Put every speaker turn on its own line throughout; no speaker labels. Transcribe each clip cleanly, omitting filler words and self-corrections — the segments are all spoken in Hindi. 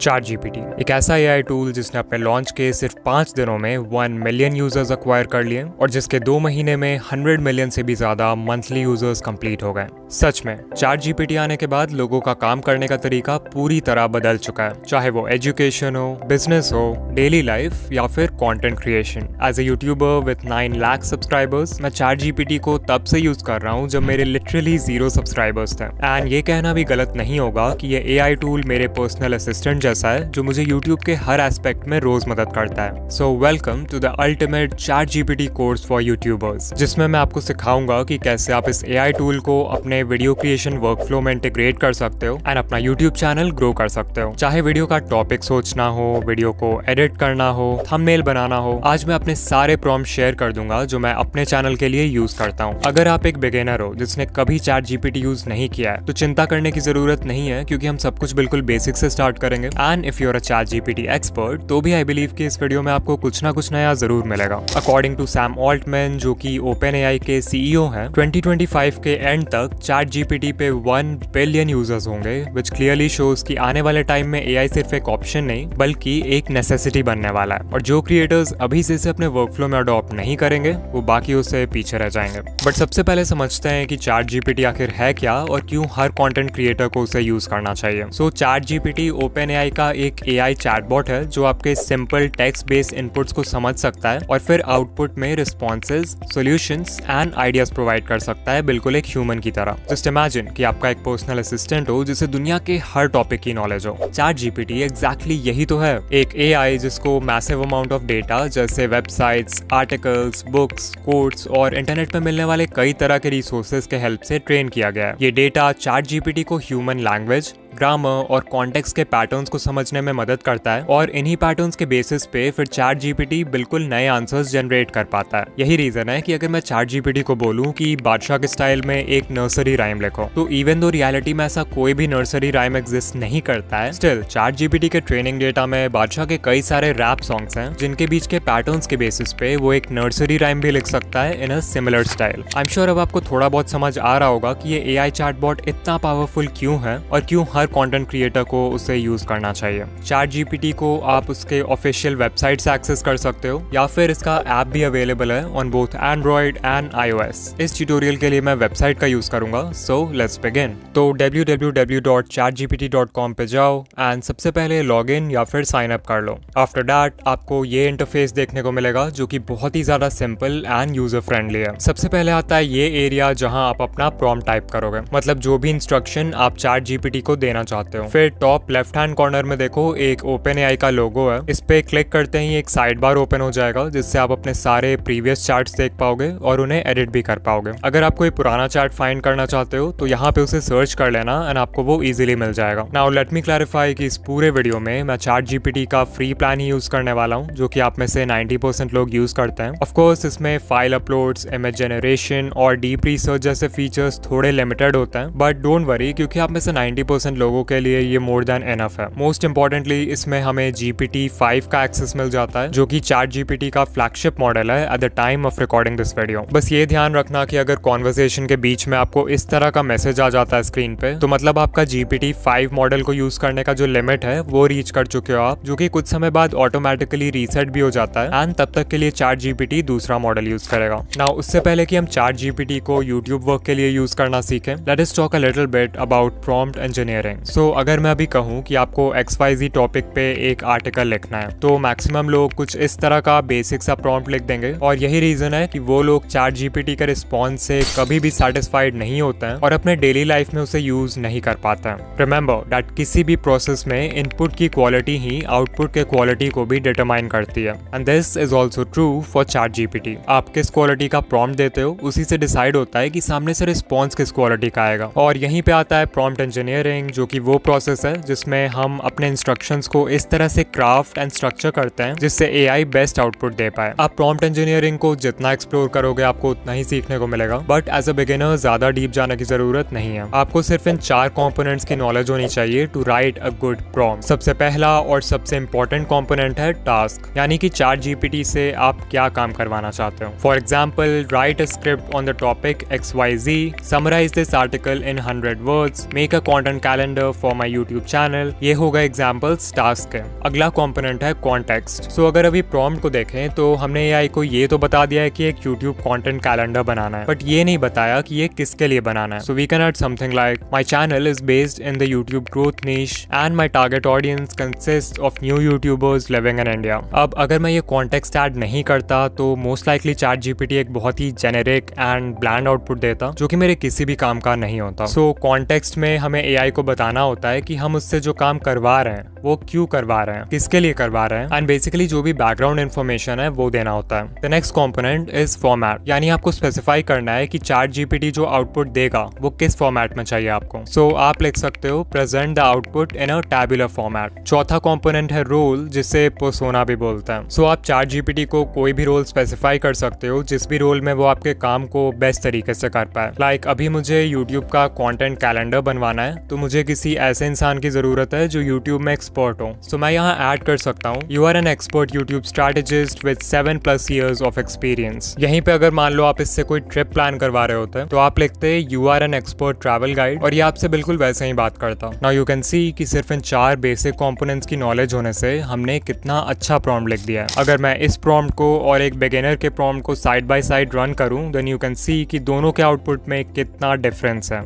चैट जीपीटी एक ऐसा एआई टूल जिसने अपने लॉन्च के सिर्फ 5 दिनों में 1 मिलियन यूजर्स अक्वायर कर लिए और जिसके 2 महीने में 100 मिलियन से भी ज्यादा मंथली यूजर्स कंप्लीट हो गए। सच में चैट जीपीटी आने के बाद लोगों का काम करने का तरीका पूरी तरह बदल चुका है, चाहे वो एजुकेशन हो, बिजनेस हो, डेली लाइफ या फिर content creation. As a YouTuber with 9 lakh subscribers मैं चैट जीपीटी को तब से यूज कर रहा हूँ जब मेरे लिटरली 0 सब्सक्राइबर्स थे। एंड ये कहना भी गलत नहीं होगा कि ये एआई टूल मेरे पर्सनल असिस्टेंट जैसा है जो मुझे YouTube के हर एस्पेक्ट में रोज मदद करता है। So welcome to the ultimate chat GPT course for YouTubers, जिसमें मैं आपको सिखाऊंगा कि कैसे आप इस एआई टूल को अपने वीडियो क्रिएशन वर्कफ्लो में इंटीग्रेट कर सकते हो एंड अपना यूट्यूब चैनल ग्रो कर सकते हो। चाहे वीडियो का टॉपिक सोचना हो, वीडियो को एडिट करना हो, थंबनेल बनाना हो, आज मैं अपने सारे प्रॉम्प्ट शेयर कर दूंगा जो मैं अपने चैनल के लिए यूज करता हूँ। अगर आप एक बिगिनर हो जिसने कभी चैट जीपीटी यूज नहीं किया है तो चिंता करने की जरूरत नहीं है, क्योंकि हम सब कुछ बिल्कुल बेसिक से स्टार्ट करेंगे। And if you are a chat GPT expert तो भी आई बिलीव कि इस वीडियो में आपको कुछ ना कुछ नया जरूर मिलेगा। अकॉर्डिंग टू सैम ऑल्टमैन, जो कि ओपन एआई के सीईओ हैं, 2025 के एंड तक चैट जीपीटी पे 1 बिलियन यूजर्स होंगे, विच क्लियरली शोज कि आने वाले टाइम में एआई सिर्फ एक ऑप्शन नहीं बल्कि एक नेसेसिटी बनने वाला है। और जो क्रिएटर्स अभी से इसे अपने वर्कफ्लो में अडॉप्ट नहीं करेंगे वो बाकी उससे पीछे रह जाएंगे। बट सबसे पहले समझते हैं कि चैट जीपीटी आखिर है क्या और क्यों हर कंटेंट क्रिएटर को उसे यूज करना चाहिए। सो चैट जीपीटी ओपन एआई का एक एआई चैटबॉट है जो आपके सिंपल टेक्स्ट बेस्ड इनपुट्स को समझ सकता है और फिर आउटपुट में responses, solutions and ideas provide कर सकता है, बिल्कुल एक ह्यूमन की तरह। जस्ट इमेजिन कि आपका एक पर्सनल असिस्टेंट हो जिसे दुनिया के हर टॉपिक की नॉलेज हो। चैट जीपीटी एग्जैक्टली यही तो है, एक एआई जिसको मैसिव अमाउंट ऑफ डेटा जैसे वेबसाइट्स, आर्टिकल्स, बुक्स, कोड्स और इंटरनेट पर मिलने वाले कई तरह के रिसोर्सेज के हेल्प से ट्रेन किया गया है। ये डेटा चैट जीपीटी को ह्यूमन लैंग्वेज, ग्रामर और कॉन्टेक्स्ट के पैटर्न्स को समझने में मदद करता है और इन्हीं पैटर्न्स के बेसिस पे फिर चैट जीपीटी बिल्कुल नए आंसर्स जनरेट कर पाता है। यही रीजन है कि अगर मैं चैट जीपीटी को बोलूं कि बादशाह के स्टाइल में एक नर्सरी राइम लिखो, तो इवन दो रियलिटी में ऐसा कोई भी नर्सरी राइम एग्जिस्ट नहीं करता है, स्टिल चैट जीपीटी के ट्रेनिंग डेटा में बादशाह के कई सारे रैप सॉन्ग्स हैं जिनके बीच के पैटर्न्स के बेसिस पे वो एक नर्सरी राइम भी लिख सकता है in a similar style. I am sure अब आपको थोड़ा बहुत समझ आ रहा होगा कि ये एआई चैटबॉट इतना पावरफुल क्यों है और क्यों हर कंटेंट क्रिएटर को उसे यूज करना चाहिए। चैट जीपीटी को आप उसके ऑफिशियल वेबसाइट से एक्सेस कर सकते हो या फिर इसका ऐप भी अवेलेबल है on both Android and iOS। इस ट्यूटोरियल के लिए मैं वेबसाइट का यूज करूंगा, सो लेट्स बिगिन। तो www.chatgpt.com पे जाओ एंड सबसे पहले लॉग इन या फिर साइन अप कर लो। आफ्टर दैट आपको ये इंटरफेस देखने को मिलेगा जो कि बहुत ही ज्यादा सिंपल एंड यूजर फ्रेंडली है। सबसे पहले आता है ये एरिया जहां आप अपना प्रॉम्प्ट टाइप करोगे, मतलब जो भी इंस्ट्रक्शन आप चैट जीपीटी को देना चाहते हो। फिर टॉप लेफ्ट हैंड कॉर्नर में देखो एक ओपन एआई का लोगो है, इस पे क्लिक करते ही एक साइड बार ओपन हो जाएगा जिससे आप अपने सारे प्रीवियस चार्ट्स देख पाओगे और उन्हें एडिट भी कर पाओगे। अगर आप कोई पुराना चार्ट फाइंड करना चाहते हो तो यहाँ पे उसे सर्च कर लेना एंड आपको वो इजीली मिल जाएगा। नाउ लेट मी क्लैरिफाई कि इस पूरे वीडियो में मैं चैट जीपीटी का फ्री प्लान ही यूज करने वाला हूँ, जो कि आप में से 90% लोग यूज करते हैं। ऑफ कोर्स इसमें फाइल अपलोड्स, इमेज जनरेशन और डीप रिसर्च जैसे फीचर्स थोड़े लिमिटेड होते हैं, बट डोंट वरी क्योंकि आप में से 90% लोगों के लिए ये मोर देन एनफ है। मोस्ट इंपॉर्टेंटली इसमें हमें GPT-5 का एक्सेस मिल जाता है, जो कि चैट जीपीटी का फ्लैगशिप मॉडल है at the time of recording this video. बस ये ध्यान रखना कि अगर कॉन्वर्सेशन के बीच में आपको इस तरह का मैसेज आ जाता है स्क्रीन पे, तो मतलब आपका GPT-5 मॉडल को यूज करने का जो लिमिट है वो रीच कर चुके हो आप, जो कि कुछ समय बाद ऑटोमेटिकली रीसेट भी हो जाता है एंड तब तक के लिए चैट जीपीटी दूसरा मॉडल यूज करेगा। नाउ उससे पहले कि हम चैट जीपीटी को यूट्यूब वर्क के लिए यूज करना सीखें, let us talk a little bit about prompt engineering. So अगर मैं अभी कहूँ कि आपको XYZ टॉपिक पे एक आर्टिकल लिखना है तो मैक्सिमम लोग कुछ इस तरह का बेसिक सा प्रॉम्प्ट लिख देंगे और यही रीजन है कि वो लोग चैट जीपीटी के रिस्पॉन्स से कभी भी सेटिस्फाइड नहीं होते हैं और अपने डेली लाइफ में उसे यूज नहीं कर पाते हैं। रिमेंबर दैट किसी भी प्रोसेस में इनपुट की क्वालिटी ही आउटपुट के क्वालिटी को भी डिटरमाइन करती है and this is also true for chat GPT. आप किस क्वालिटी का प्रॉम्प्ट देते हो उसी से डिसाइड होता है कि सामने से रिस्पॉन्स किस क्वालिटी का आएगा। और यहीं पे आता है प्रॉम्प्ट इंजीनियरिंग, जो कि वो प्रोसेस है जिसमें हम अपने इंस्ट्रक्शंस को इस तरह से क्राफ्ट एंड स्ट्रक्चर करते हैं जिससे एआई बेस्ट आउटपुट दे पाए। आप प्रॉम्प्ट इंजीनियरिंग को जितना एक्सप्लोर करोगे आपको उतना ही सीखने को मिलेगा, बट एज अ बिगिनर ज्यादा डीप जाने की जरूरत नहीं है। आपको सिर्फ इन 4 कंपोनेंट्स की नॉलेज होनी चाहिए to write a good prompt. सबसे पहला और सबसे इंपॉर्टेंट कंपोनेंट है टास्क, यानी कि चैट जीपीटी से आप क्या काम करवाना चाहते हो। For example, write a script on the topic XYZ, summarize this article in 100 words, make a content calendar calendar for my YouTube channel. ये होगा एग्जाम्पल्स टास्क के। अगला कॉम्पोनेंट है कॉन्टेक्स्ट। सो अगर अभी प्रॉम्प्ट को देखें तो हमने एआई को ये तो बता दिया है कि एक यूट्यूब कंटेंट कैलेंडर बनाना है, बट ये नहीं बताया कि ये किसके लिए बनाना है। So we can add something like my channel is based in the YouTube growth niche and my target audience consist of new YouTubers living in India. अब अगर मैं ये कॉन्टेक्स्ट ऐड नहीं करता तो मोस्ट लाइकली चैट जीपीटी एक बहुत ही जेनेरिक एंड ब्लैंड आउटपुट देता जो कि मेरे किसी भी काम का नहीं होता। सो कॉन्टेक्स्ट में हमें एआई को बताना होता है कि हम उससे जो काम करवा रहे हैं वो क्यों करवा रहे हैं, किसके लिए करवा रहे हैं, एंड बेसिकली जो भी बैकग्राउंड इन्फॉर्मेशन है वो देना होता है। The next component is format, यानी आपको स्पेसिफाई करना है कि चैट जीपीटी जो आउटपुट देगा वो किस फॉर्मेट में चाहिए आपको। सो आप लिख सकते हो present the output in a tabular format. चौथा कॉम्पोनेंट है रोल, जिसे पर्सोना भी बोलते हैं। सो आप चैट जीपीटी को कोई भी रोल स्पेसिफाई कर सकते हो जिस भी रोल में वो आपके काम को बेस्ट तरीके से कर पाए। लाइक अभी मुझे यूट्यूब का कंटेंट कैलेंडर बनवाना है तो मुझे किसी ऐसे इंसान की जरूरत है जो यूट्यूब में एक्सपर्ट हो। सो मैं यहाँ ऐड कर सकता हूँ you are an expert YouTube strategist with 7+ years of experience. यहीं पे अगर मान लो आप इससे कोई ट्रिप प्लान करवा रहे होते हैं तो आप लिखते हैं you are an expert travel guide, और ये आपसे बिल्कुल वैसे ही बात करता। नाउ यू कैन सी कि सिर्फ इन 4 बेसिक कंपोनेंट्स की नॉलेज होने से हमने कितना अच्छा प्रॉम्प्ट लिख दिया है। अगर मैं इस प्रॉम्प्ट को और एक बिगिनर के प्रॉम्प्ट को साइड बाय साइड रन करूं देन यू कैन सी कि दोनों के आउटपुट में कितना डिफरेंस है।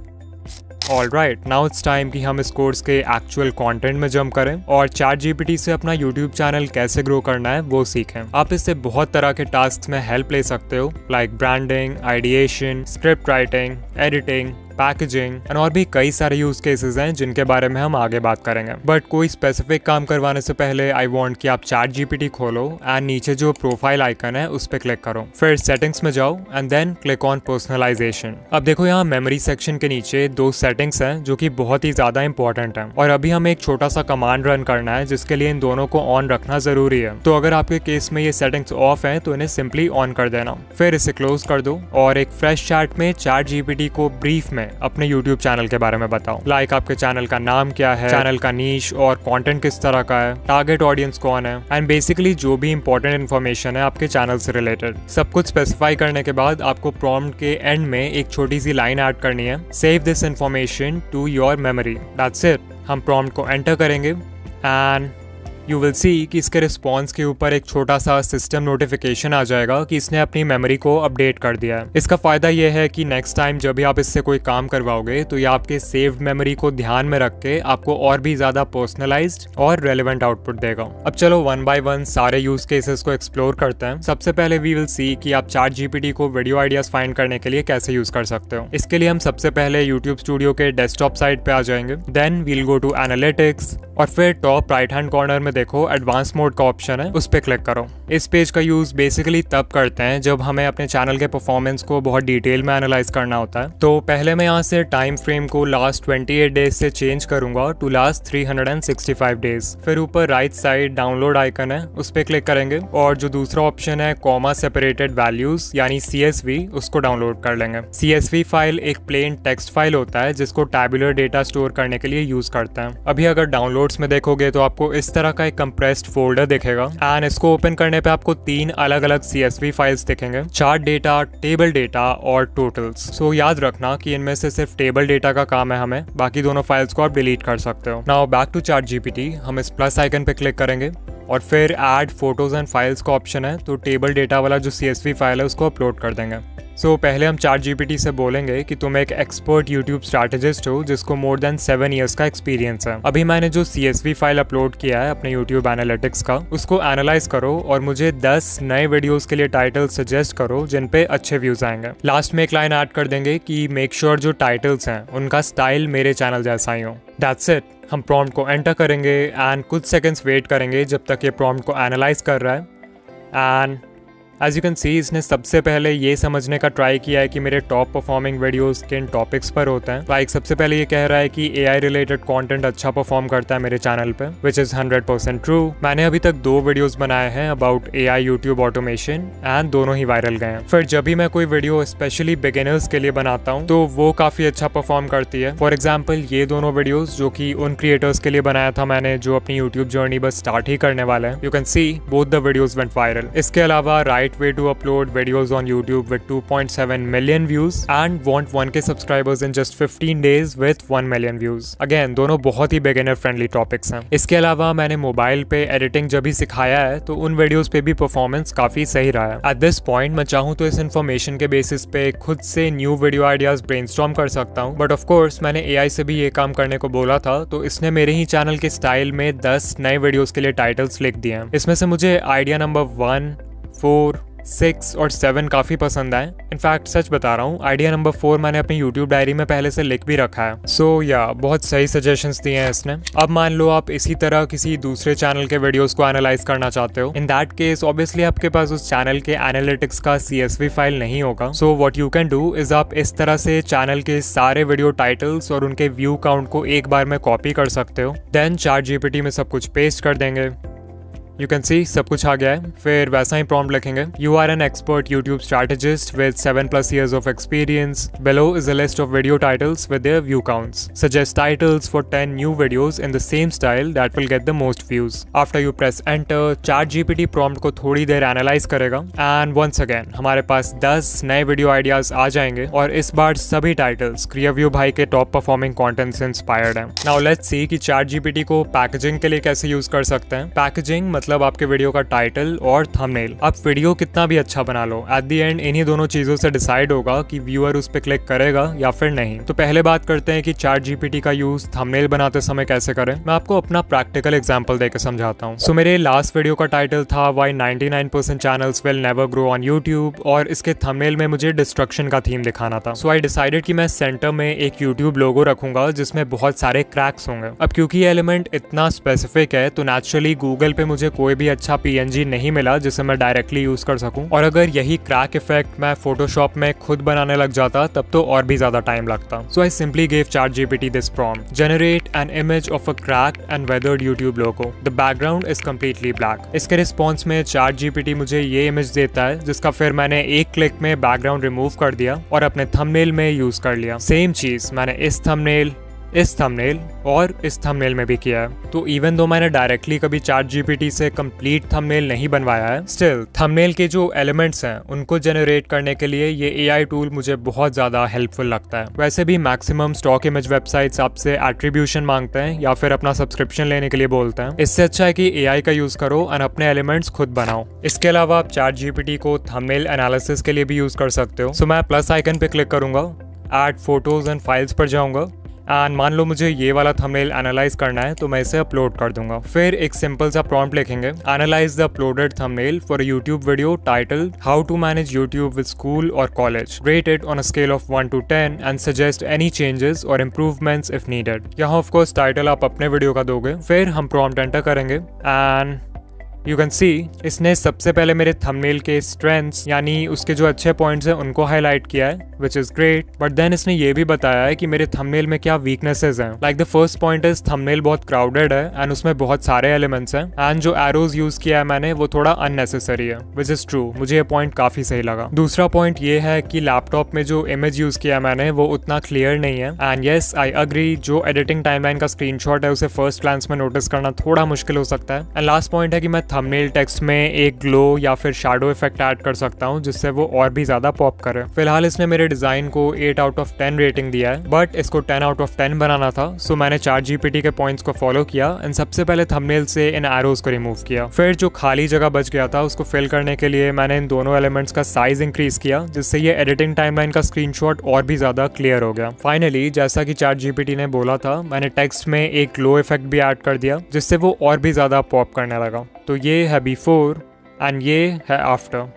ऑलराइट, नाउ इट्स टाइम कि हम इस कोर्स के एक्चुअल कंटेंट में जंप करें और चैट जीपीटी से अपना यूट्यूब चैनल कैसे ग्रो करना है वो सीखें। आप इससे बहुत तरह के टास्क में हेल्प ले सकते हो like branding, ideation, script writing, editing, packaging and और भी कई सारे यूज केसेस हैं जिनके बारे में हम आगे बात करेंगे। बट कोई स्पेसिफिक काम करवाने से पहले आई वांट कि आप चैट जीपीटी खोलो एंड नीचे जो प्रोफाइल आइकन है उस पर क्लिक करो, फिर सेटिंग्स में जाओ and then click on personalization. अब देखो यहाँ मेमोरी सेक्शन के नीचे 2 सेटिंग्स हैं जो कि बहुत ही ज्यादा इंपॉर्टेंट है, और अभी हमें एक छोटा सा कमांड रन करना है जिसके लिए इन दोनों को ऑन रखना जरूरी है। तो अगर आपके केस में ये सेटिंग्स ऑफ है तो इन्हें सिंपली ऑन कर देना, फिर इसे क्लोज कर दो और एक फ्रेश चैट में चैट जीपीटी को ब्रीफ में अपने यूट्यूब चैनल के बारे में बताओ। लाइक आपके चैनल का नाम क्या है, चैनल का नीश और कंटेंट किस तरह का है, टारगेट ऑडियंस कौन है, एंड बेसिकली जो भी इंपॉर्टेंट इन्फॉर्मेशन है आपके चैनल से रिलेटेड। सब कुछ स्पेसिफाई करने के बाद आपको प्रॉम्प्ट के एंड में एक छोटी सी लाइन ऐड करनी है, save this information to your memory. That's it. हम प्रॉम्प्ट को एंटर करेंगे एंड यू विल सी कि इसके रिस्पॉन्स के ऊपर एक छोटा सा सिस्टम नोटिफिकेशन आ जाएगा कि इसने अपनी मेमोरी को अपडेट कर दिया है। इसका फायदा यह है कि नेक्स्ट टाइम जब भी आप इससे कोई काम करवाओगे तो ये आपके सेव्ड मेमोरी को ध्यान में रख के आपको और भी ज्यादा पर्सनलाइज्ड और रेलेवेंट आउटपुट देगा। अब चलो 1 by 1 सारे यूज केसेस को एक्सप्लोर करते हैं। सबसे पहले वी विल सी कि आप चैट जीपीटी को वीडियो आइडियाज फाइंड करने के लिए कैसे यूज कर सकते हो। इसके लिए हम सबसे पहले यूट्यूब स्टूडियो के डेस्कटॉप साइट पे आ जाएंगे, then we'll go to analytics और फिर टॉप राइट हैंड कॉर्नर में देखो एडवांस मोड का ऑप्शन है, उस पर क्लिक करो। इस पेज का यूज बेसिकली तब करते हैं जब हमें अपने चैनल के परफॉर्मेंस को बहुत डिटेल में एनालाइज करना होता है। तो पहले मैं यहाँ से टाइम फ्रेम को लास्ट 28 डेज से चेंज करूंगा टू लास्ट 365 डेज। फिर ऊपर राइट साइड डाउनलोड आइकन है, उस पर क्लिक करेंगे और जो दूसरा ऑप्शन है कॉमा सेपरेटेड वैल्यूज यानी CSV, उसको डाउनलोड कर लेंगे। CSV फाइल एक प्लेन टेक्स्ट फाइल होता है जिसको टैबुलर डेटा स्टोर करने के लिए यूज करते हैं। अभी अगर डाउनलोड्स में देखोगे तो आपको इस तरह का एक कंप्रेस्ड फोल्डर दिखेगा एंड इसको ओपन करने पे आपको 3 अलग अलग CSV फाइल्स दिखेंगे, चार्ट डेटा, टेबल डेटा और टोटल्स। सो याद रखना कि इनमें से सिर्फ टेबल डेटा का काम है हमें, बाकी दोनों फाइल्स को आप डिलीट कर सकते हो। Now back to chat GPT, हम इस प्लस आइकन पे क्लिक करेंगे और फिर ऐड फोटोज एंड फाइल्स का ऑप्शन है, तो टेबल डेटा वाला जो CSV फाइल है उसको अपलोड कर देंगे। सो पहले हम चैट जीपीटी से बोलेंगे कि तुम एक एक्सपर्ट यूट्यूब स्ट्रैटेजिस्ट हो जिसको मोर देन 7 years का एक्सपीरियंस है। अभी मैंने जो CSV फाइल अपलोड किया है अपने यूट्यूब एनालिटिक्स का, उसको एनालाइज करो और मुझे 10 नए वीडियोस के लिए टाइटल सजेस्ट करो जिन पे अच्छे व्यूज आएंगे। लास्ट में एक लाइन ऐड कर देंगे कि मेक श्योर जो टाइटल्स हैं उनका स्टाइल मेरे चैनल जैसा ही हो। That's it. हम प्रॉम्प्ट को एंटर करेंगे एंड कुछ सेकंड्स वेट करेंगे जब तक ये प्रॉम्प्ट को एनालाइज कर रहा है। And as you can see इसने सबसे पहले ये समझने का ट्राई किया है कि मेरे टॉप परफॉर्मिंग वीडियोस किन टॉपिक्स पर होते हैं। लाइक सबसे पहले ये कह रहा है कि AI रिलेटेड कंटेंट अच्छा परफॉर्म करता है मेरे चैनल पे, विच इज 100% ट्रू। मैंने अभी तक 2 वीडियोस बनाए हैं about AI YouTube automation and दोनों ही वायरल गए हैं। फिर जब भी मैं कोई वीडियो स्पेशली बिगिनर्स के लिए बनाता हूँ तो वो काफी अच्छा परफॉर्म करती है। फॉर एग्जाम्पल ये दोनों वीडियोज जो कि उन क्रिएटर्स के लिए बनाया था मैंने जो अपनी यूट्यूब जर्नी बस स्टार्ट ही करने वाले हैं, you can C both the videos went viral. इसके अलावा right right way to upload videos on YouTube with 2.7 million views and want 1K subscribers in just 15 days with 1 million views. Again, दोनों बहुत ही beginner friendly topics हैं. इसके अलावा मैंने मोबाइल पे एडिटिंग जब भी सिखाया है तो उन वीडियोस पे भी परफॉर्मेंस काफी सही रहा है. At this point मैं चाहूँ तो इस इन्फॉर्मेशन के बेसिस पे खुद से न्यू वीडियो आइडियाज ब्रेनस्टॉर्म कर सकता हूँ, बट ऑफ कोर्स मैंने AI से भी ये काम करने को बोला था, तो इसने मेरे ही चैनल के स्टाइल में 10 नए वीडियोस के लिए टाइटल्स लिख दिए हैं. इसमें से मुझे आइडिया नंबर 1, 4, 6 और 7 काफी पसंद आए. इनफैक्ट सच बता रहा हूँ, आइडिया नंबर 4 मैंने अपनी यूट्यूब डायरी में पहले से लिख भी रखा है. सो या बहुत सही सजेशंस दिए हैं इसने. अब मान लो आप इसी तरह किसी दूसरे चैनल के वीडियोस को एनालाइज करना चाहते हो. इन दैट केस ऑब्वियसली आपके पास उस चैनल के एनालिटिक्स का CSV फाइल नहीं होगा. So what you can do is आप इस तरह से चैनल के सारे वीडियो टाइटल्स और उनके व्यू काउंट को एक बार में कॉपी कर सकते हो. देन ChatGPT में सब कुछ पेस्ट कर देंगे. You can see सब कुछ आ गया है. फिर वैसा ही प्रॉम्प्ट लिखेंगे. You are an expert YouTube strategist with 7+ years of experience. Below is a list of video titles with their view counts. Suggest titles for 10 new videos in the same style that will get the most views. After you press enter, ChatGPT prompt को थोड़ी देर एनालाइज करेगा and once again हमारे पास 10 नए वीडियो आइडियाज आ जाएंगे और इस बार सभी टाइटल्स क्रियाव्यू भाई के टॉप परफॉर्मिंग कंटेंट से इंस्पायर्ड हैं. Now let's see कि ChatGPT को पैकेजिंग के लिए कैसे यूज कर सकते हैं. पैकेजिंग मतलब आपके वीडियो का टाइटल और थंबनेल. आप वीडियो कितना भी अच्छा बना लो, एट द एंड इन्हीं दोनों चीजों से डिसाइड होगा कि व्यूअर उस पर क्लिक करेगा या फिर नहीं. तो पहले बात करते हैं कि ChatGPT का यूज थंबनेल बनाते समय कैसे करें. मैं आपको अपना प्रैक्टिकल एग्जांपल देकर समझाता हूँ. सो मेरे लास्ट वीडियो का टाइटल था why 99% channels will never grow on YouTube और इसके थंबनेल में मुझे डिस्ट्रक्शन का थीम दिखाना था. सो आई डिसाइडेड कि मैं सेंटर में एक यूट्यूब लोगो रखूंगा जिसमें बहुत सारे क्रैक्स होंगे. अब क्योंकि ये एलिमेंट इतना स्पेसिफिक है तो नेचुरली गूगल पे मुझे कोई भी अच्छा PNG नहीं मिला जिसे मैं डायरेक्टली यूज कर सकूं. और अगर यही क्रैक इफेक्ट मैं फोटोशॉप में खुद बनाने लग जाता तब तो और भी ज्यादा टाइम लगता. So I simply gave ChatGPT this prompt. Generate an image of a cracked and weathered YouTube logo. The background is completely black. इसके रिस्पॉन्स में ChatGPT मुझे ये इमेज देता है जिसका फिर मैंने एक क्लिक में बैकग्राउंड रिमूव कर दिया और अपने थंबनेल में यूज कर लिया. सेम चीज मैंने इस थंबनेल और इस थंबनेल में भी किया है. तो इवन दो मैंने डायरेक्टली कभी ChatGPT से कंप्लीट थंबनेल नहीं बनवाया है, स्टिल थंबनेल के जो एलिमेंट्स हैं उनको जनरेट करने के लिए ये AI टूल मुझे बहुत ज्यादा हेल्पफुल लगता है. वैसे भी मैक्सिमम स्टॉक इमेज वेबसाइट्स आपसे एट्रीब्यूशन मांगते हैं या फिर अपना सब्सक्रिप्शन लेने के लिए बोलते हैं. इससे अच्छा है कि AI का यूज करो और अपने एलिमेंट्स खुद बनाओ. इसके अलावा आप ChatGPT को थंबनेल एनालिसिस के लिए भी यूज कर सकते हो. सो मैं प्लस आइकन पे क्लिक करूंगा, ऐड फोटोज एंड फाइल्स पर जाऊंगा एंड मान लो मुझे ये वाला थंबनेल एनालाइज करना है तो मैं इसे अपलोड कर दूंगा. फिर एक सिंपल सा प्रॉम्प्ट लिखेंगे. Analyse the uploaded thumbnail for a YouTube video title how to manage YouTube with school और college. Rate it on a scale of 1 to 10 and suggest any changes और इम्प्रूवमेंट्स इफ नीडेड. यहाँ ऑफ कोर्स टाइटल आप अपने वीडियो का दोगे. फिर हम प्रॉम्प्ट एंटर करेंगे एंड यू कैन सी इसने सबसे पहले मेरे थंबनेल के स्ट्रेंथ्स यानी उसके जो अच्छे पॉइंट्स हैं उनको हाईलाइट किया है, which is great. But then इसने ये भी बताया है कि मेरे थंबनेल में क्या वीकनेसेस हैं. Like the first point is thumbnail बहुत क्राउडेड है एंड उसमें बहुत सारे एलिमेंट्स हैं एंड जो एरोज यूज किया है मैंने वो थोड़ा अननेसेसरी है, विच इज ट्रू. मुझे ये पॉइंट काफी सही लगा. दूसरा पॉइंट ये है कि लैपटॉप में जो इमेज यूज किया मैंने वो उतना क्लियर नहीं है एंड येस आई अग्री जो एडिटिंग टाइमलाइन का स्क्रीनशॉट है उसे फर्स्ट ग्लांस में नोटिस करना थोड़ा मुश्किल हो सकता है. एंड लास्ट पॉइंट है कि मैं थंबनेल टेक्स्ट में एक ग्लो या फिर शैडो इफेक्ट ऐड कर सकता हूँ जिससे वो और भी ज्यादा पॉप करे. फिलहाल इसने मेरे डिजाइन को 8 out of 10 रेटिंग दिया है, बट इसको 10 out of 10 बनाना था. सो मैंने ChatGPT के पॉइंट्स को फॉलो किया एंड सबसे पहले थंबनेल से इन एरोज को रिमूव किया. फिर जो खाली जगह बच गया था उसको फिल करने के लिए मैंने इन दोनों एलिमेंट्स का साइज इंक्रीज किया जिससे ये एडिटिंग टाइमलाइन का स्क्रीनशॉट और भी ज्यादा क्लियर हो गया. फाइनली जैसा कि ChatGPT ने बोला था मैंने टेक्स्ट में एक ग्लो इफेक्ट भी ऐड कर दिया जिससे वो और भी ज्यादा पॉप करने लगा. तो ये है बिफोर एंड ये है आफ्टर.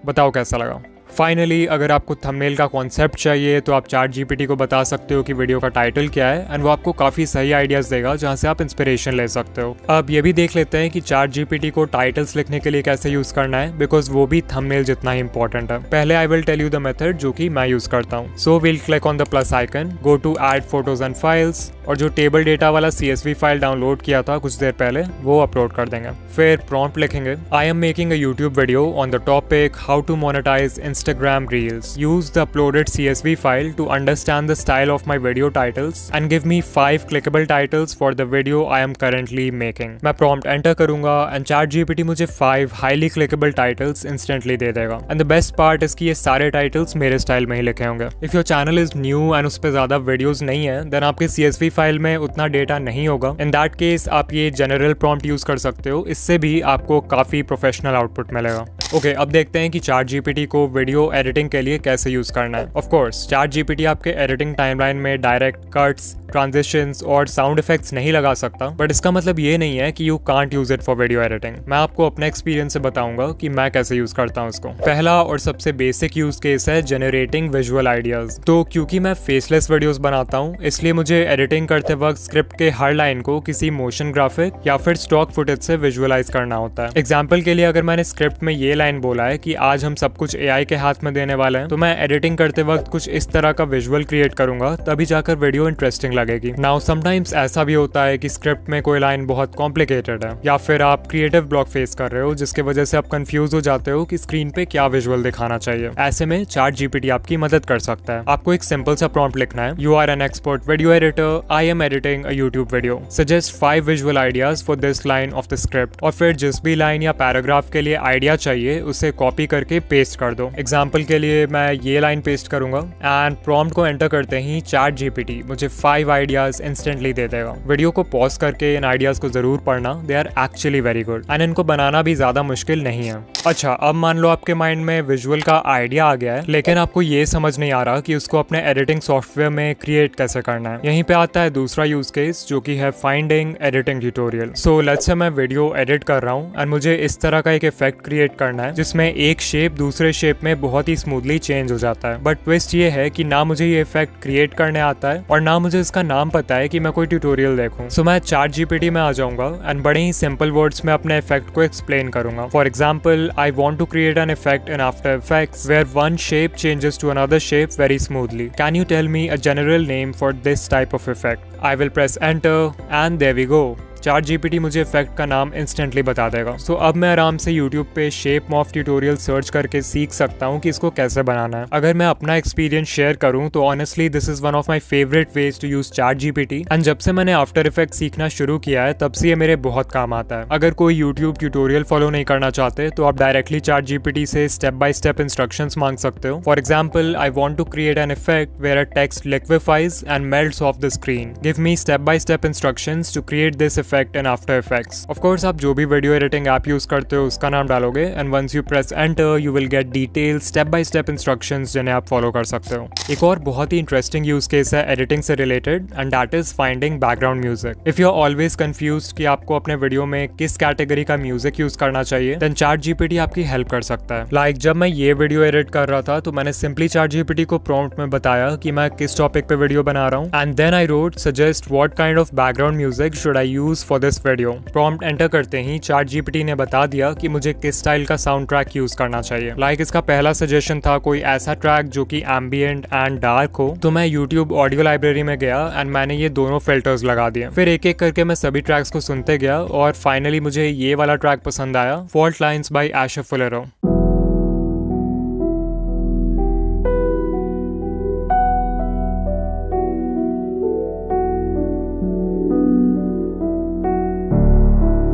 बताओ कैसा लगा. फाइनली अगर आपको थंबनेल का कॉन्सेप्ट चाहिए तो आप ChatGPT को बता सकते हो कि वीडियो का टाइटल क्या है एंड वो आपको काफी सही आइडियाज देगा जहां से आप इंस्पिरेशन ले सकते हो. अब ये भी देख लेते हैं कि ChatGPT को टाइटल्स लिखने के लिए कैसे यूज करना है, बिकॉज वो भी थंबनेल जितना ही इंपॉर्टेंट है. पहले I will tell you the method जो कि मैं यूज करता हूँ. So will click on the plus icon, go to add photos and files और जो टेबल डेटा वाला CSV फाइल डाउनलोड किया था कुछ देर पहले वो अपलोड कर देंगे. फिर प्रॉम्प्ट लिखेंगे. I am making a YouTube video on the topic how to monetize Instagram Reels. Use the uploaded CSV file to understand the style of my video titles and give me 5 clickable titles for the video I am currently making. मैं prompt enter करूंगा and ChatGPT मुझे 5 highly clickable titles instantly दे देगा. And the best part is कि ये सारे titles मेरे स्टाइल में ही लिखे होंगे. If your channel is new and उस पे ज़्यादा वीडियोस नहीं है, then आपके CSV फाइल में उतना डेटा नहीं होगा. In that case आप ये जनरल prompt यूज कर सकते हो. इससे भी आपको काफी प्रोफेशनल आउटपुट मिलेगा. ओके, अब देखते हैं कि ChatGPT को वीडियो एडिटिंग के लिए कैसे यूज करना है. ऑफ कोर्स ChatGPT आपके एडिटिंग टाइमलाइन में डायरेक्ट कट्स, ट्रांजिशंस और साउंड इफेक्ट्स नहीं लगा सकता, बट इसका मतलब ये नहीं है कि you can't use it for video editing. मैं आपको अपने एक्सपीरियंस से बताऊंगा कि मैं कैसे यूज करता हूँ इसको. पहला और सबसे बेसिक यूज केस है जनरेटिंग विजुअल आइडियाज. तो क्योंकि मैं फेसलेस वीडियोस बनाता हूँ, इसलिए मुझे एडिटिंग करते वक्त स्क्रिप्ट के हर लाइन को किसी मोशन ग्राफिक या फिर स्टॉक फुटेज से विजुअलाइज करना होता है. एग्जाम्पल के लिए अगर मैंने स्क्रिप्ट में ये लाइन बोला है कि आज हम सब कुछ AI के हाथ में देने वाले हैं, तो मैं एडिटिंग करते वक्त कुछ इस तरह का विजुअल क्रिएट करूंगा, तभी जाकर वीडियो इंटरेस्टिंग लगेगी. नाउ समटाइम्स ऐसा भी होता है कि स्क्रिप्ट में कोई लाइन बहुत कॉम्प्लिकेटेड है या फिर आप क्रिएटिव ब्लॉक फेस कर रहे हो, जिसके वजह से आप कंफ्यूज हो जाते हो कि स्क्रीन पे क्या विजुअल दिखाना चाहिए. ऐसे में ChatGPT आपकी मदद कर सकता है. आपको एक सिंपल सा प्रॉम्प्ट लिखना है. You are an expert video editor, I am editing a YouTube video, suggest 5 visual ideas for this line of the script. और फिर जिस भी लाइन या पैराग्राफ के लिए आइडिया चाहिए उसे कॉपी करके पेस्ट कर दो. एग्जाम्पल के लिए मैं ये लाइन पेस्ट करूंगा एंड प्रॉम्प्ट को एंटर करते ही ChatGPT मुझे 5 आइडियाज इंस्टेंटली दे देगा. वीडियो को पॉज करके इन आइडियाज को जरूर पढ़ना. They are actually very good and इनको बनाना भी ज्यादा मुश्किल नहीं है. अच्छा, अब मान लो आपके माइंड में विजुअल का आइडिया आ गया है, लेकिन आपको ये समझ नहीं आ रहा कि उसको अपने एडिटिंग सॉफ्टवेयर में क्रिएट कैसे करना है. यहीं पे आता है दूसरा यूज केस, जो कि है finding editing tutorial. So let's say मैं वीडियो एडिट कर रहा हूँ एंड मुझे इस तरह का एक इफेक्ट क्रिएट करना है जिसमें एक शेप दूसरे शेप में बहुत ही स्मूथली चेंज हो जाता है. बट ट्विस्ट ये है कि ना मुझे ये इफेक्ट क्रिएट करने आता है और ना मुझे इसका नाम पता है कि मैं कोई ट्यूटोरियल देखूं. सो मैं ChatGPT में आ जाऊंगा एंड बड़े ही सिंपल वर्ड्स में अपने इफेक्ट को एक्सप्लेन करूंगा. For example, I want to create an effect in after effects where one shape changes to another shape very smoothly. Can you tell me a general name for this type of effect? I will press enter and there we go. ChatGPT मुझे इफेक्ट का नाम इंस्टेंटली बता देगा. सो अब मैं आराम से YouTube पे शेप मॉर्फ ट्यूटोरियल सर्च करके सीख सकता हूँ कि इसको कैसे बनाना है. अगर मैं अपना एक्सपीरियंस शेयर करूँ तो honestly this is one of my favourite ways to use ChatGPT and जब से मैंने आफ्टर इफेक्ट सीखना शुरू किया है तब से ये मेरे बहुत काम आता है. अगर कोई YouTube ट्यूटोरियल फॉलो नहीं करना चाहते तो आप डायरेक्टली ChatGPT से स्टेप बाय स्टेप इंस्ट्रक्शंस मांग सकते हो. For example, I want to create an effect where a text liquifies and melts off the screen. Give me step by step instructions to create this effect in after effect. Of course, आप जो भी वीडियो एडिटिंग ऐप यूज करते हो उसका नाम डालोगे and once you press enter you will get detail step by step instructions जिन्हें आप फॉलो कर सकते हो. एक और बहुत ही इंटरेस्टिंग यूज केस है एडिटिंग से related and that is finding background music. If you are always confused कि आपको अपने वीडियो में किस कैटेगरी का म्यूजिक यूज करना चाहिए, देन ChatGPT आपकी हेल्प कर सकता है. लाइक जब मैं ये वीडियो एडिट कर रहा था तो मैंने सिंपली ChatGPT को प्रॉम्प्ट में बताया कि मैं किस टॉपिक पे वीडियो बना रहा हूँ and then I wrote suggest what kind of background music should I use for this video. Prompt enter करते ही ChatGPT ने बता दिया कि मुझे किस स्टाइल का साउंड ट्रैक यूज करना चाहिए. लाइक इसका पहला सजेशन था कोई ऐसा ट्रैक जो कि एम्बिएंट एंड डार्क हो. तो मैं YouTube ऑडियो लाइब्रेरी में गया एंड मैंने ये दोनों फिल्टर्स लगा दिए. फिर एक एक करके मैं सभी ट्रैक्स को सुनते गया और फाइनली मुझे ये वाला ट्रैक पसंद आया, फॉल्ट लाइन्स बाय एशर फुलेरो.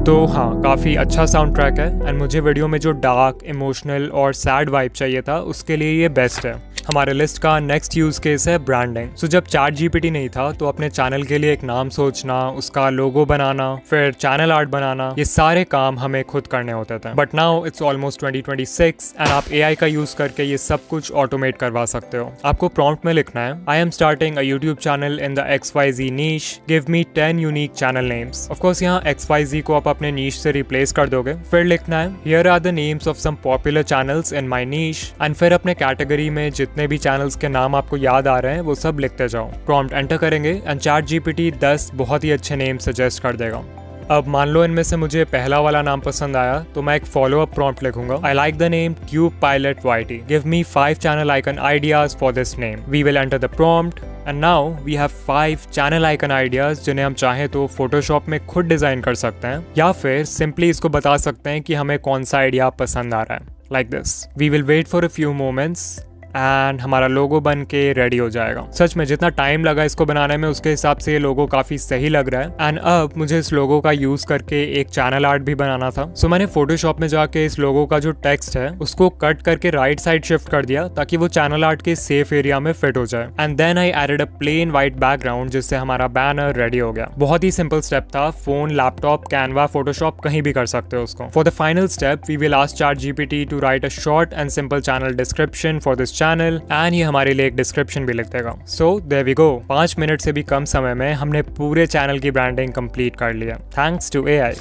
तो हाँ, काफ़ी अच्छा साउंड ट्रैक है एंड मुझे वीडियो में जो डार्क, इमोशनल और सैड वाइब चाहिए था उसके लिए ये बेस्ट है. हमारे लिस्ट का नेक्स्ट यूज केस है ब्रांडिंग. सो जब ChatGPT नहीं था तो अपने चैनल के लिए एक नाम सोचना, उसका लोगो बनाना, फिर चैनल आर्ट बनाना, ये सारे काम हमें खुद करने होते थे. But now it's almost 2026 and आप AI का यूज करके ये सब कुछ ऑटोमेट करवा सकते हो. आपको प्रॉम्प्ट में लिखना है, I am starting a YouTube channel in the XYZ niche, give me 10 unique channel names. Of course यहाँ XYZ को आप अपने नीश से रिप्लेस कर दोगे. फिर लिखना है, here are the names of some popular channels in my niche and फिर अपने कैटेगरी में जितने भी चैनल्स के नाम आपको याद आ रहे हैं वो सब लिखते जाओ. प्रॉम्प्ट एंटर करेंगे एंड ChatGPT 10 बहुत ही अच्छे नेम सजेस्ट कर देगा. अब मान लो इनमें से मुझे पहला वाला नाम पसंद आया तो मैं एक फॉलो अप प्रॉम्प्ट लिखूंगा. I like the name tube pilot YT. Give me 5 channel icon ideas for this name. We will enter the prompt and now we have 5 channel icon ideas जिन्हें हम चाहे तो फोटोशॉप में खुद डिजाइन कर सकते हैं या फिर सिंपली इसको बता सकते हैं कि हमें कौन सा आइडिया पसंद आ रहा है. like this. We will wait for a few moments and हमारा लोगो बन के रेडी हो जाएगा। सच में जितना टाइम लगा इसको बनाने में उसके हिसाब से ये लोगो काफी सही लग रहा है। एंड अब मुझे इस लोगो का यूज करके एक चैनल आर्ट भी बनाना था। सो मैंने फोटोशॉप में जाके इस लोगो का जो टेक्स्ट है उसको कट करके राइट साइड शिफ्ट कर दिया ताकि वो चैनल आर्ट के सेफ एरिया में फिट हो जाए। And then I added a plain white background जिससे हमारा बैनर रेडी हो गया। बहुत ही सिंपल स्टेप था। फोन, लैपटॉप, कैनवा, फोटोशॉप कहीं भी कर सकते हो उसको। For the final step we will ask ChatGPT to write a short and simple channel description for this channel and ये हमारे लिए एक डिस्क्रिप्शन भी लिख देगा। सो देयर वी गो। 5 मिनट से भी कम समय में हमने पूरे चैनल की ब्रांडिंग कंप्लीट कर लिया थैंक्स टू AI।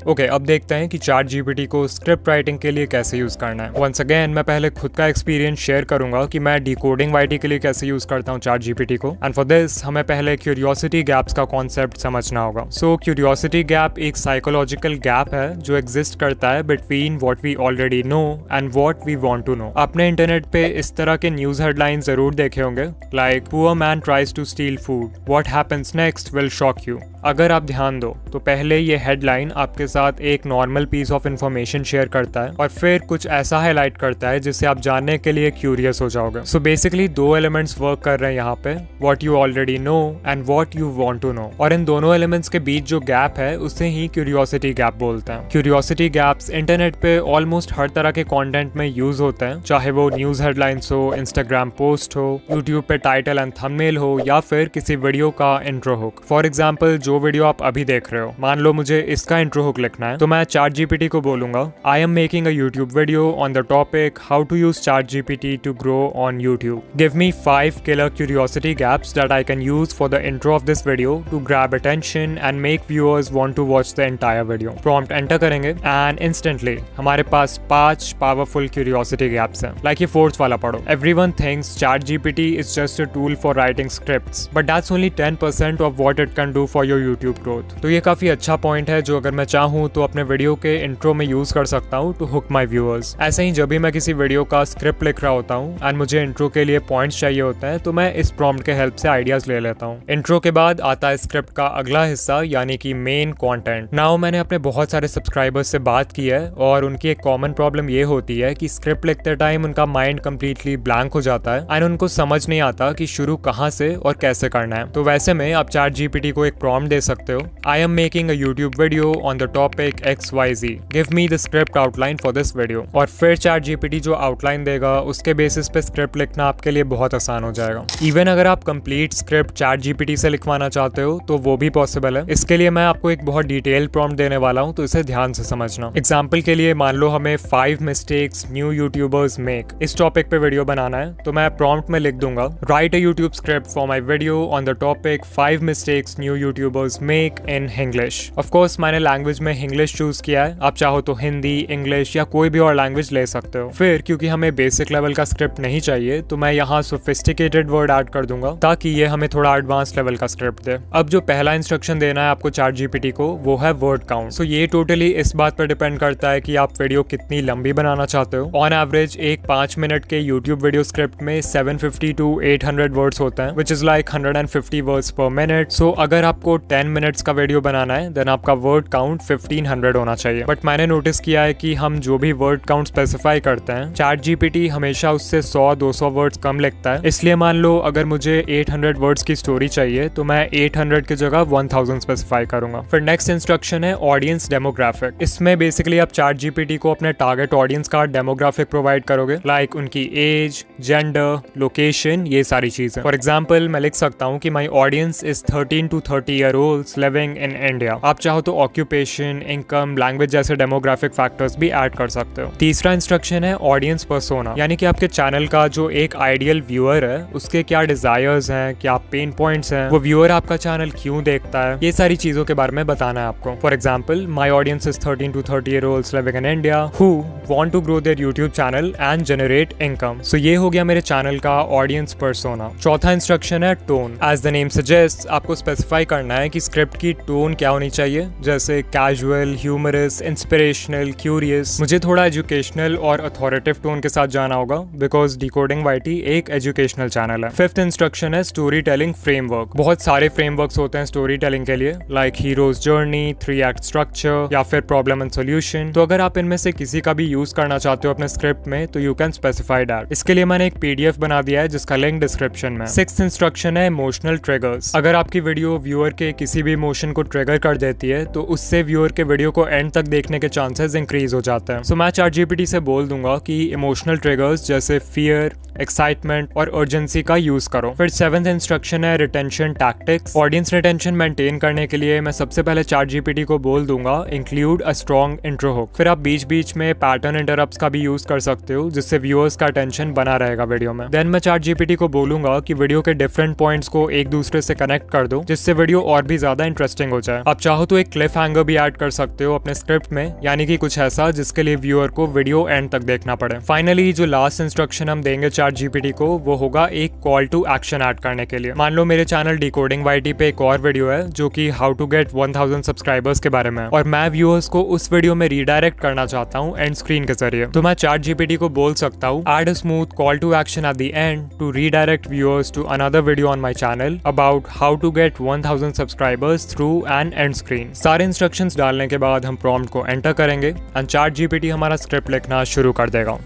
ओके, अब देखते हैं कि ChatGPT को स्क्रिप्ट राइटिंग के लिए कैसे यूज करना है। वंस अगेन मैं पहले खुद का एक्सपीरियंस शेयर करूंगा कि मैं डिकोडिंग वाइटी के लिए कैसे यूज करता हूँ ChatGPT को। एंड फॉर दिस हमें पहले क्यूरियोसिटी गैप्स का कॉन्सेप्ट समझना होगा। सो क्यूरियोसिटी गैप एक साइकोलॉजिकल गैप है जो एग्जिस्ट करता है between what we already know and what we want to know. आपने इंटरनेट पे इस तरह के न्यूज हेडलाइन जरूर देखे होंगे, like poor man tries to steal food, what happens next will shock you. अगर आप ध्यान दो तो पहले ये हेडलाइन आपके साथ एक normal piece of information share करता है और फिर कुछ ऐसा हाईलाइट करता है जिससे आप जानने के लिए क्यूरियस हो जाओगे। सो बेसिकली 2 एलिमेंट्स वर्क कर रहे हैं यहाँ पे, what you already know and what you want to know. और इन दोनों एलिमेंट्स के बीच जो गैप है उसे ही क्यूरियोसिटी गैप बोलते हैं। क्यूरियोसिटी गैप्स इंटरनेट पे ऑलमोस्ट हर तरह के कंटेंट में यूज होते हैं, चाहे वो न्यूज हेडलाइंस हो, इंस्टाग्राम पोस्ट हो, यूट्यूब पे टाइटल एंड थंबनेल हो, या फिर किसी वीडियो का इंट्रो हुक। फॉर एग्जाम्पल जो वीडियो आप अभी देख रहे हो, मान लो मुझे इसका इंट्रो हुक लिखना है तो मैं ChatGPT को बोलूंगा I am making a YouTube video on the topic how to use ChatGPT to grow on YouTube. Give me 5 killer curiosity gaps that I can use for the intro of this video to grab attention and make viewers want to watch the entire video। Prompt enter करेंगे and instantly हमारे पास 5 powerful curiosity gaps हैं। Like ये 4th वाला पढ़ो। Everyone thinks ChatGPT is just a tool for writing scripts, but that's only 10% of what it can do for your YouTube growth। तो ये काफी अच्छा पॉइंट है जो अगर मैं चाहूँ तो अपने वीडियो के इंट्रो में यूज कर सकता हूँ टू हुक माई व्यूअर्स। ऐसे ही जब भी मैं किसी वीडियो का स्क्रिप्ट लिख रहा होता हूँ एंड मुझे इंट्रो के लिए पॉइंट्स चाहिए होते हैं तो मैं इस प्रॉम्प्ट के हेल्प से आइडियाज ले लेता हूँ। इंट्रो के बाद आता है स्क्रिप्ट का अगला हिस्सा यानी कि मेन कंटेंट। नाउ मैंने अपने बहुत सारे सब्सक्राइबर्स से बात की है और उनकी एक कॉमन प्रॉब्लम ये होती है कि स्क्रिप्ट लिखते टाइम उनका माइंड कंप्लीटली ब्लैंक हो जाता है एंड उनको समझ नहीं आता कि शुरू कहाँ से और कैसे करना है। तो वैसे में आप ChatGPT को एक प्रॉम्प्ट दे सकते हो, आई am making a YouTube video on the topic XYZ, give me the script outline for this video. और फिर ChatGPT जो आउटलाइन देगा उसके बेसिस पे स्क्रिप्ट लिखना आपके लिए बहुत आसान हो जाएगा। इवन अगर आप कंप्लीट स्क्रिप्ट ChatGPT से लिखवाना चाहते हो तो वो भी पॉसिबल है। इसके लिए मैं आपको एक बहुत डिटेल प्रॉम्प्ट देने वाला हूँ तो इसे ध्यान से समझना। एग्जाम्पल के लिए मान लो हमें 5 मिस्टेक्स न्यू यूट्यूबर्स मेक, इस टॉपिक पे वीडियो बनाना है तो मैं प्रॉम्प्ट में लिख दूंगा right a YouTube script for my video on the topic 5 mistakes new YouTubers make in English. Of course मैंने लैंग्वेज में इंग्लिश चूज किया है, आप चाहो तो हिंदी, इंग्लिश या कोई भी और लैंग्वेज ले सकते हो। फिर क्योंकि हमें बेसिक लेवल का स्क्रिप्ट नहीं चाहिए तो मैं यहाँ सोफिस्टिकेटेड वर्ड ऐड कर दूंगा ताकि ये हमें थोड़ा एडवांस लेवल का स्क्रिप्ट दे। अब जो पहला इंस्ट्रक्शन देना है आपको ChatGPT को वो है वर्ड काउंट। सो ये टोटली इस बात पर डिपेंड करता है कि आप वीडियो कितनी लंबी बनाना चाहते हो। ऑन एवरेज एक 5 मिनट के यूट्यूब वीडियो स्क्रिप्ट में 750 to 800 वर्ड्स होते हैं, which is like 150 words per minute. So अगर आपको 10 मिनट्स का वीडियो बनाना है देन आपका वर्ड काउंट 1500 होना चाहिए। बट मैंने नोटिस किया है कि हम जो भी वर्ड काउंट स्पेसिफाई करते हैं ChatGPT हमेशा उससे 100-200 वर्ड्स कम लिखता है। इसलिए मान लो अगर मुझे 800 वर्ड्स की स्टोरी चाहिए तो मैं 800 की जगह 1000 स्पेसिफाई करूंगा। फिर नेक्स्ट इंस्ट्रक्शन है ऑडियंस डेमोग्राफिक। इसमें बेसिकली आप ChatGPT को अपने टारगेट ऑडियंस का डेमोग्राफिक प्रोवाइड करोगे, लाइक उनकी एज, जेंडर, लोकेशन, ये सारी चीजें। फॉर एग्जाम्पल मैं लिख सकता हूँ कि माई audience is 13 to 30 year olds living in India. आप चाहो तो ऑक्यूपेशन, इनकम, लैंग्वेज जैसे डेमोग्राफिक फैक्टर्स भी ऐड कर सकते हो। तीसरा इंस्ट्रक्शन है ऑडियंस पर्सोना, यानी कि आपके चैनल का जो एक आइडियल व्यूअर है उसके क्या डिजायर्स हैं, क्या पेन पॉइंट्स हैं, वो व्यूअर आपका चैनल क्यों देखता है, ये सारी चीजों के बारे में बताना है आपको। For example my audience is 13 to 30 year olds living in India who want to grow their YouTube channel and generate income. So ये हो गया मेरे चैनल का ऑडियंस पर्सोना। चौथा इंस्ट्रक्शन है tone. As the name suggest आपको स्पेसिफाई करना है कि स्क्रिप्ट की टोन क्या होनी चाहिए, जैसे कैजुअल, ह्यूमरस, इंस्पिरेशनल, क्यूरियस। मुझे थोड़ा एजुकेशनल और अथॉरिटेटिव टोन के साथ जाना होगा बिकॉज डिकोडिंग वाईटी एक एजुकेशनल चैनल है। फिफ्थ इंस्ट्रक्शन है स्टोरी टेलिंग फ्रेमवर्क। बहुत सारे फ्रेमवर्क्स होते हैं स्टोरी टेलिंग के लिए, like heroes journey, 3 act structure या फिर प्रॉब्लम एंड सोल्यूशन। तो अगर आप इनमें से किसी का भी यूज करना चाहते हो अपने स्क्रिप्ट में तो यू कैन स्पेसिफाई दैट। इसके लिए मैंने एक PDF बना दिया है जिसका लिंक डिस्क्रिप्शन में। 6th इंस्ट्रक्शन है इमोशनल ट्रिगर्स। अगर आपकी वीडियो व्यूअर के किसी भी इमोशन को ट्रिगर कर देती है तो उससे व्यूअर के वीडियो को एंड तक देखने के चांसेस इंक्रीज हो जाते हैं। सो मैं ChatGPT से बोल दूंगा कि इमोशनल ट्रिगर्स जैसे फियर, एक्साइटमेंट और अर्जेंसी का यूज करो। फिर 7th इंस्ट्रक्शन है retention tactics. Audience retention maintain करने के लिए मैं सबसे पहले ChatGPT को बोल दूंगा include a strong intro hook. फिर आप बीच बीच में पैटर्न इंटरप्ट्स का भी यूज कर सकते हो जिससे व्यूअर्स का अटेंशन बना रहेगा वीडियो में। देन मैं ChatGPT को बोलूंगा कि वीडियो के डिफरेंट पॉइंट्स को एक दूसरे से कनेक्ट कर दो जिससे वीडियो और भी ज्यादा इंटरेस्टिंग हो जाए। आप चाहो तो एक क्लिफ हैंगर भी ऐड कर सकते हो अपने स्क्रिप्ट में, यानी कि कुछ ऐसा जिसके लिए व्यूअर को वीडियो एंड तक देखना पड़े। फाइनली जो लास्ट इंस्ट्रक्शन हम देंगे ChatGPT को वो होगा एक कॉल टू एक्शन ऐड करने के लिए। मान लो मेरे चैनल डिकोडिंग YT पे एक और वीडियो है जो कि हाउ टू गेट 1000 सब्सक्राइबर्स के बारे में और मैं व्यूअर्स को उस वीडियो में रीडायरेक्ट करना चाहता हूँ एंड स्क्रीन के जरिए। तो मैं ChatGPT को बोल सकता हूँ add a smooth call to action at the end to redirect viewers to another video on my channel about how to get 1000 subscribers through an end screen. सारे इंस्ट्रक्शंस डालने के बाद हम प्रॉम्प्ट को एंटर करेंगे एंड ChatGPT हमारा स्क्रिप्ट लिखना शुरू कर देगा।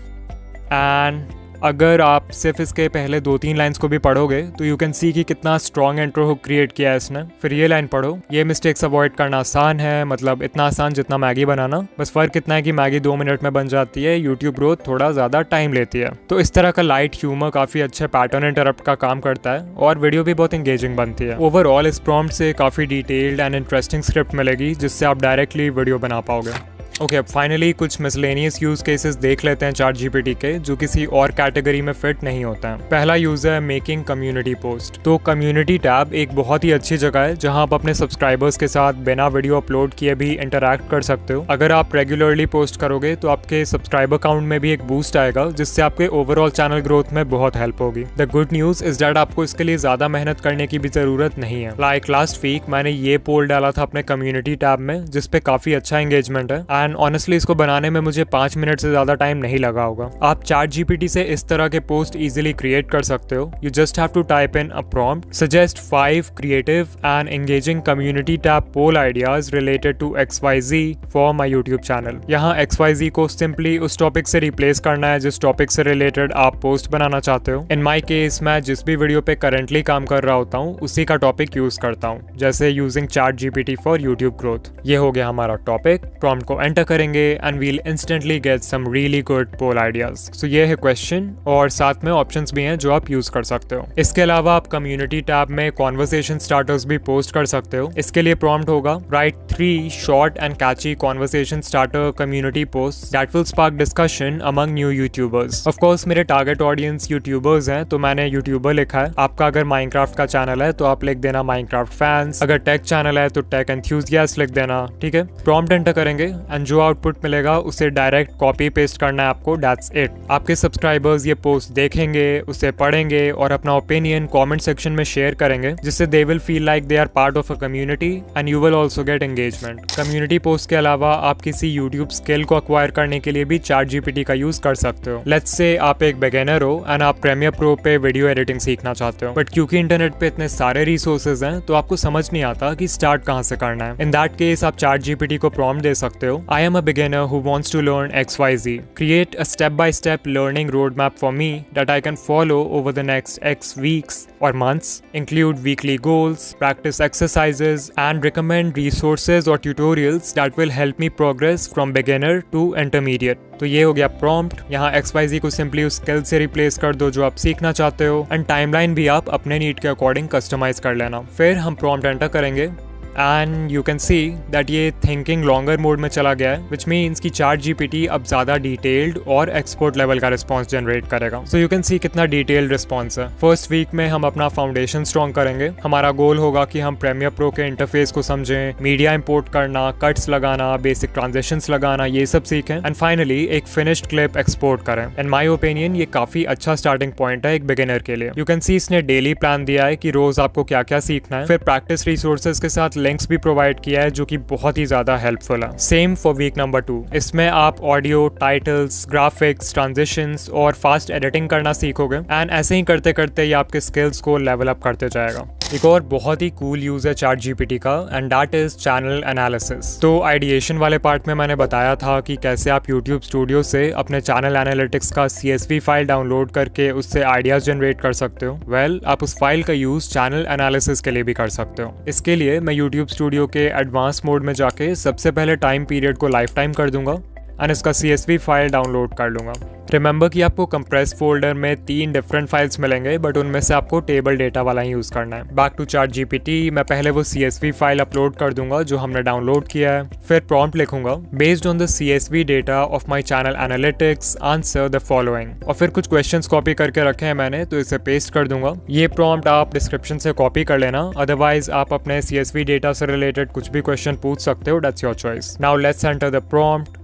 एंड अगर आप सिर्फ इसके पहले 2-3 लाइंस को भी पढ़ोगे तो यू कैन सी कि कितना स्ट्रॉन्ग इंट्रो हुक क्रिएट किया है इसने। फिर ये लाइन पढ़ो, ये मिस्टेक्स अवॉइड करना आसान है, मतलब इतना आसान जितना मैगी बनाना, बस फर्क इतना है कि मैगी 2 मिनट में बन जाती है, यूट्यूब ग्रोथ थोड़ा ज्यादा टाइम लेती है। तो इस तरह का लाइट ह्यूमर काफी अच्छे पैटर्न इंटरप्ट का काम करता है और वीडियो भी बहुत एंगेजिंग बनती है। ओवरऑल इस प्रॉम्प्ट से काफी डिटेल्ड एंड इंटरेस्टिंग स्क्रिप्ट मिलेगी जिससे आप डायरेक्टली वीडियो बना पाओगे। ओके, अब फाइनली कुछ मिसलेनियस यूज केसेस देख लेते हैं ChatGPT के जो किसी और कैटेगरी में फिट नहीं होता है। पहला यूज है मेकिंग कम्युनिटी पोस्ट। तो कम्युनिटी टैब एक बहुत ही अच्छी जगह है जहां आप अपने सब्सक्राइबर्स के साथ बिना वीडियो अपलोड किए भी इंटरैक्ट कर सकते हो। अगर आप रेगुलरली पोस्ट करोगे तो आपके सब्सक्राइबर काउंट में भी एक बूस्ट आएगा जिससे आपके ओवरऑल चैनल ग्रोथ में बहुत हेल्प होगी। The good news is that आपको इसके लिए ज्यादा मेहनत करने की भी जरूरत नहीं है। लाइक लास्ट वीक मैंने ये पोल डाला था अपने कम्युनिटी टैब में जिसपे काफी अच्छा एंगेजमेंट है एंड ऑनेस्टली इसको बनाने में मुझे 5 मिनट से ज्यादा टाइम नहीं लगा होगा। आप ChatGPT से इस तरह के पोस्ट इजीली क्रिएट कर सकते हो। You just have to type in a prompt suggest 5 creative and engaging community tab poll ideas related to XYZ for my YouTube channel. यहाँ XYZ को सिंपली उस टॉपिक से रिप्लेस करना है जिस टॉपिक से रिलेटेड आप पोस्ट बनाना चाहते हो। इन माई केस मैं जिस भी वीडियो पे करंटली काम कर रहा होता हूँ उसी का टॉपिक यूज करता हूँ, जैसे using ChatGPT for YouTube growth. ये हो गया हमारा टॉपिक। प्रॉम्प्ट को एंटर करेंगे and we'll instantly get some really good poll ideas. So ये है क्वेश्चन और साथ में ऑप्शंस भी हैं जो आप यूज कर सकते हो। इसके अलावा आप कम्युनिटी टैब में कॉन्वर्सेशन स्टार्टर्स भी पोस्ट कर सकते हो। इसके लिए प्रॉम्प्ट होगा write 3 short and catchy conversation starter community post that will spark discussion among new YouTubers. Of course मेरे टारगेट ऑडियंस यूट्यूबर्स हैं तो मैंने यूट्यूबर लिखा है। आपका अगर माइनक्राफ्ट का चैनल है तो आप लिख देना माइनक्राफ्ट फैंस, अगर टेक चैनल है तो टेक एंथुसियास्ट लिख देना। ठीक है, प्रॉम्प्ट एंटर करेंगे एंड जो आउटपुट मिलेगा उसे डायरेक्ट कॉपी पेस्ट करना है आपको। That's it. आपके सब्सक्राइबर्स ये पोस्ट देखेंगे, उसे पढ़ेंगे और अपना ओपिनियन कमेंट सेक्शन में शेयर करेंगे जिससे they will feel like they are part of a community and you will also get engagement. Community post के अलावा आप किसी यूट्यूब स्किल को अक्वायर करने के लिए भी ChatGPT का यूज कर सकते हो। लेट्स से आप एक बिगिनर हो एंड आप प्रीमियर प्रो पे वीडियो एडिटिंग सीखना चाहते हो, बट क्योंकि इंटरनेट पे इतने सारे रिसोर्सेज हैं तो आपको समझ नहीं आता कि स्टार्ट कहाँ से करना है। इन दैट केस आप ChatGPT को प्रॉम्प्ट दे सकते हो I am a beginner who wants to learn XYZ. Create a step-by-step learning roadmap for me that I can follow over the next X weeks or months. Include weekly goals, practice exercises, and recommend resources or tutorials that will help me progress from beginner to intermediate. तो ये हो गया प्रॉम्प्ट। यहाँ XYZ को सिंपली उस स्किल से रिप्लेस कर दो जो आप सीखना चाहते हो एंड टाइमलाइन भी आप अपने नीड के अकॉर्डिंग कस्टमाइज कर लेना। फिर हम प्रॉम्प्ट एंटर करेंगे and you can see that ये थिंकिंग लॉन्गर मोड में चला गया है, विच मीन्स कि ChatGPT अब ज्यादा डिटेल्ड और एक्सपर्ट लेवल का रिस्पॉन्स जनरेट करेगा। सो यू कैन सी कितना डिटेल्ड रिस्पॉन्स है। फर्स्ट वीक में हम अपना फाउंडेशन स्ट्रॉन्ग करेंगे। हमारा गोल होगा कि हम प्रीमियर प्रो के इंटरफेस को समझें, मीडिया इंपोर्ट करना, कट्स लगाना, बेसिक ट्रांजिशंस लगाना, ये सब सीखें एंड फाइनली एक फिनिश्ड क्लिप एक्सपोर्ट करें। इन माई ओपिनियन ये काफी अच्छा स्टार्टिंग पॉइंट है एक बिगिनर के लिए। यू कैन सी इसने डेली प्लान दिया है कि रोज आपको क्या क्या सीखना है, फिर प्रैक्टिस रिसोर्सेज के साथ लिंक्स भी प्रोवाइड किया है जो कि बहुत ही ज्यादा हेल्पफुल है। Same for week number 2। इसमें आप ऑडियो, टाइटल्स, ग्राफिक्स, ट्रांजिशंस और फास्ट एडिटिंग करना सीखोगे एंड ऐसे ही करते करते ये आपके स्किल्स को लेवल अप करते जाएगा। एक और बहुत ही कूल यूज है चैट जीपीटी का and that is channel analysis. तो आइडिएशन वाले पार्ट में मैंने बताया था कि कैसे आप यूट्यूब स्टूडियो से अपने चैनल एनालिटिक्स का CSV फाइल डाउनलोड करके उससे आइडियाज जनरेट कर सकते हो। वेल, आप उस फाइल का यूज चैनल एनालिसिस के लिए भी कर सकते हो। इसके लिए मैं यूट्यूब स्टूडियो के एडवांस मोड में जाके सबसे पहले टाइम पीरियड को लाइफ टाइम कर दूंगा एंड इसका CSV फाइल डाउनलोड कर लूंगा। रिमेंबर कि आपको कंप्रेस फोल्डर में 3 डिफरेंट फाइल्स मिलेंगे, बट उनमें से आपको टेबल डेटा वाला ही यूज करना है। बैक टू चैट जीपीटी, मैं पहले वो CSV फाइल अपलोड कर दूंगा जो हमने डाउनलोड किया है। फिर प्रॉम्प्ट लिखूंगा, based on the CSV data of my channel analytics answer the following. और फिर कुछ क्वेश्चंस कॉपी करके रखे हैं मैंने, तो इसे पेस्ट कर दूंगा। ये प्रॉम्प्ट आप डिस्क्रिप्शन से कॉपी कर लेना, अदरवाइज आप अपने CSV डेटा से रिलेटेड कुछ भी क्वेश्चन पूछ सकते हो, that's your choice. Now let's enter the prompt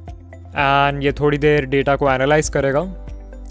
and ये थोड़ी देर डेटा को एनालाइज करेगा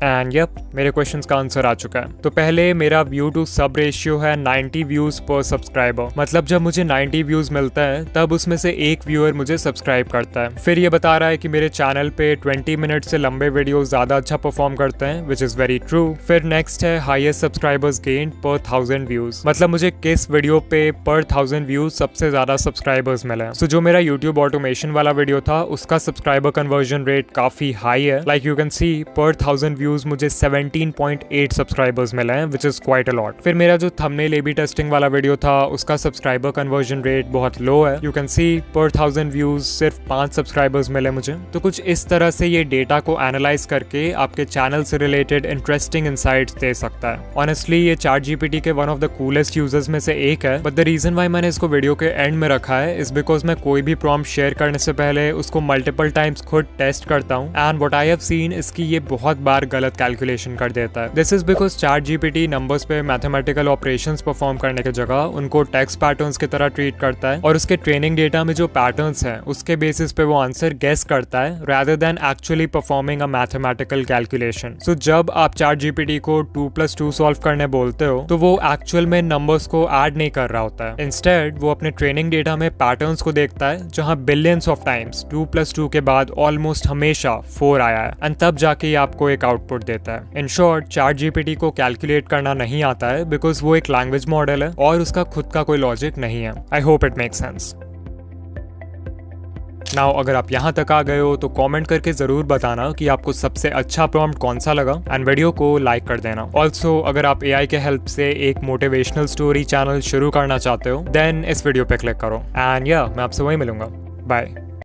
एंड यप, मेरे क्वेश्चंस का आंसर आ चुका है। तो पहले मेरा व्यू टू सब रेशियो है 90 व्यूज पर सब्सक्राइबर। मतलब जब मुझे 90 व्यूज मिलता है तब उसमें से एक व्यूअर मुझे सब्सक्राइब करता है। फिर ये बता रहा है कि मेरे चैनल पे 20 मिनट से लंबे वीडियो ज्यादा अच्छा परफॉर्म करते हैं, विच इज वेरी ट्रू। फिर नेक्स्ट है हाईएस्ट सब्सक्राइबर्स गेन पर 1000 व्यूज। मतलब मुझे किस वीडियो पे पर 1000 व्यूज सबसे ज्यादा सब्सक्राइबर्स मिले। सो जो मेरा यूट्यूब ऑटोमेशन वाला वीडियो था उसका सब्सक्राइबर कन्वर्जन रेट काफी हाई है। लाइक यू कैन सी पर 1000 व्यूज मुझे 17.8 सब्सक्राइबर्स मिले हैं, which is quite a lot. फिर मेरा जो थंबनेल A/B टेस्टिंग वाला वीडियो था उसका सब्सक्राइबर कन्वर्जन रेट बहुत लो है। यू कैन सी पर 1000 व्यूज सिर्फ 5 सब्सक्राइबर्स मिले मुझे। तो कुछ इस तरह से ये डेटा को एनालाइज करके आपके चैनल से रिलेटेड इंटरेस्टिंग इनसाइट्स दे सकता है। ऑनेस्टली ये चैट जीपीटी के one of the coolest users में से एक है, बट द रीजन वाई मैंने इसको वीडियो के एंड में रखा है इज बिकॉज मैं कोई भी प्रॉम्प्ट शेयर करने से पहले उसको मल्टीपल टाइम्स खुद टेस्ट करता हूँ and what I have seen इसकी ये बहुत बार गलत कैलकुलेशन कर देता है। This is because chat GPT numbers पे मैथमेटिकल ऑपरेशंस परफॉर्म करने की जगह उनको टेक्स्ट पैटर्न्स की तरह ट्रीट करता है और उसके ट्रेनिंग डेटा में जो पैटर्न्स हैं उसके बेसिस पे वो आंसर गेस करता है rather than actually performing a mathematical calculation. So जब आप चैट जीपीटी को 2+2 सॉल्व करने बोलते हो तो वो एक्चुअल में नंबर्स को ऐड नहीं कर रहा होता है। इंस्टेड वो अपने ट्रेनिंग डेटा में पैटर्न्स को देखता है जहां बिलियंस ऑफ टाइम्स 2+2 के बाद ऑलमोस्ट हमेशा 4 आया है एंड तब जाके आपको एक आउटपुट देता है। इन शॉर्ट, चैट जीपीटी को कैलकुलेट करना नहीं आता है बिकॉज वो एक लैंग्वेज मॉडल है और उसका खुद का कोई लॉजिक नहीं है। I hope it makes sense. Now अगर आप यहाँ तक आ गए हो तो कमेंट करके जरूर बताना कि आपको सबसे अच्छा प्रॉम्प्ट कौन सा लगा एंड वीडियो को लाइक कर देना। ऑल्सो अगर आप AI के हेल्प से एक मोटिवेशनल स्टोरी चैनल शुरू करना चाहते हो देन इस वीडियो पे क्लिक करो एंड या मैं आपसे वहीं मिलूंगा। बाय।